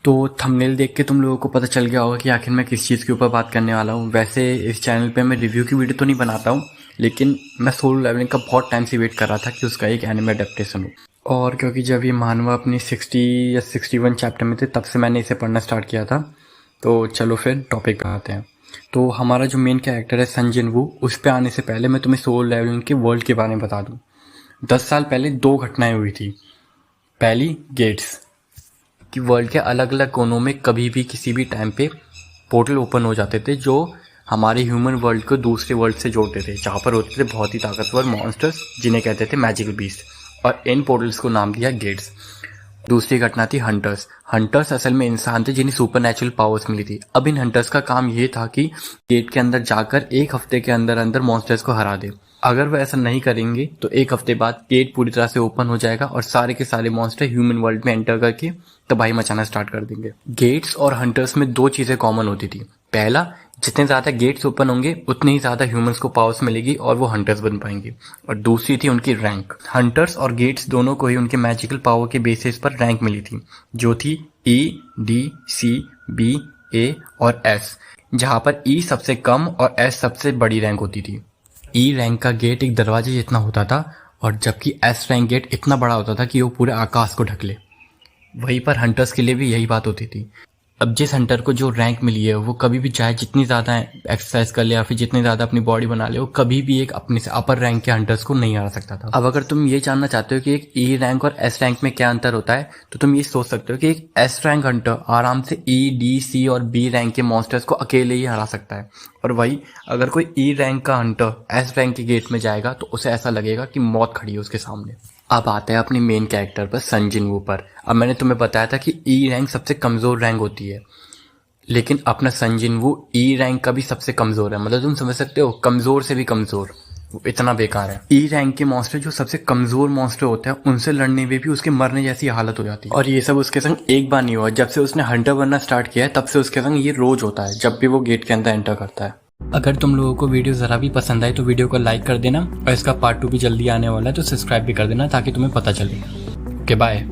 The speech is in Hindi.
तो थंबनेल देख के तुम लोगों को पता चल गया होगा कि आखिर मैं किस चीज़ के ऊपर बात करने वाला हूँ। वैसे इस चैनल पे मैं रिव्यू की वीडियो तो नहीं बनाता हूँ, लेकिन मैं सोलो लेवलिंग का बहुत टाइम से वेट कर रहा था कि उसका एक एनिमे अडेप्टेशन हो। और क्योंकि जब ये मानवा अपनी 60 या 61 चैप्टर में थे तब से मैंने इसे पढ़ना स्टार्ट किया था। तो चलो फिर टॉपिक पे आते हैं। तो हमारा जो मेन कैरेक्टर है सन जिनवू, उस पर आने से पहले मैं तुम्हें सोलो लेवलिंग के वर्ल्ड के बारे में बता दूँ। 10 साल पहले 2 घटनाएं हुई थी। पहली, गेट्स कि वर्ल्ड के अलग अलग कोनों में कभी भी किसी भी टाइम पे पोर्टल ओपन हो जाते थे जो हमारे ह्यूमन वर्ल्ड को दूसरे वर्ल्ड से जोड़ते थे, जहाँ पर होते थे बहुत ही ताकतवर मॉन्स्टर्स जिन्हें कहते थे मैजिकल बीस्ट, और इन पोर्टल्स को नाम दिया गेट्स। दूसरी घटना थी हंटर्स। हंटर्स असल में इंसान थे जिन्हें सुपर नेचुरल पावर्स मिली थी। अब इन हंटर्स का काम ये था कि गेट के अंदर जाकर 1 हफ्ते के अंदर अंदर मॉन्स्टर्स को हरा दे। अगर वो ऐसा नहीं करेंगे तो 1 हफ्ते बाद गेट पूरी तरह से ओपन हो जाएगा और सारे के सारे मॉन्स्टर ह्यूमन वर्ल्ड में एंटर करके तबाही मचाना स्टार्ट कर देंगे। गेट्स और हंटर्स में 2 चीजें कॉमन होती थी। पहला, जितने ज्यादा गेट्स ओपन होंगे उतनी ही ज्यादा ह्यूमंस को पावर्स मिलेगी और वो हंटर्स बन पाएंगे। और दूसरी थी उनकी रैंक। हंटर्स और गेट्स दोनों को ही उनके मैजिकल पावर के बेसिस पर रैंक मिली थी, जो थी E, D, C, B, A और S, जहां पर E सबसे कम और S सबसे बड़ी रैंक होती थी। E रैंक का गेट एक दरवाजे जितना होता था और जबकि S रैंक गेट इतना बड़ा होता था कि वो पूरे आकाश को ढक ले। वहीं पर हंटर्स के लिए भी यही बात होती थी। अब जिस हंटर को जो रैंक मिली है वो कभी भी चाहे जितनी ज़्यादा एक्सरसाइज कर ले या फिर जितनी ज़्यादा अपनी बॉडी बना ले, वो कभी भी एक अपने से अपर रैंक के हंटर्स को नहीं हरा सकता था। अब अगर तुम ये जानना चाहते हो कि एक ई रैंक और एस रैंक में क्या अंतर होता है, तो तुम ये सोच सकते हो कि एक एस रैंक हंटर आराम से ई, डी, सी और बी रैंक के मॉन्स्टर्स को अकेले ही हरा सकता है, और वही अगर कोई ई रैंक का हंटर एस रैंक के गेट में जाएगा तो उसे ऐसा लगेगा कि मौत खड़ी है उसके सामने। अब आते हैं अपने मेन कैरेक्टर पर, सन जिनवू पर। अब मैंने तुम्हें बताया था कि ई रैंक सबसे कमजोर रैंक होती है, लेकिन अपना सन जिनवू ई रैंक का भी सबसे कमजोर है। मतलब तुम समझ सकते हो, कमजोर से भी कमजोर, वो इतना बेकार है। ई रैंक के मॉन्स्टर जो सबसे कमजोर मॉन्स्टर होते हैं उनसे लड़ने में भी उसके मरने जैसी हालत हो जाती है। और ये सब उसके संग एक बार नहीं हुआ, जब से उसने हंटर बनना स्टार्ट किया है तब से उसके संग ये रोज होता है जब भी वो गेट के अंदर एंटर करता है। अगर तुम लोगों को वीडियो जरा भी पसंद आए तो वीडियो को लाइक कर देना, और इसका पार्ट 2 भी जल्दी आने वाला है तो सब्सक्राइब भी कर देना ताकि तुम्हें पता चले। Okay, bye.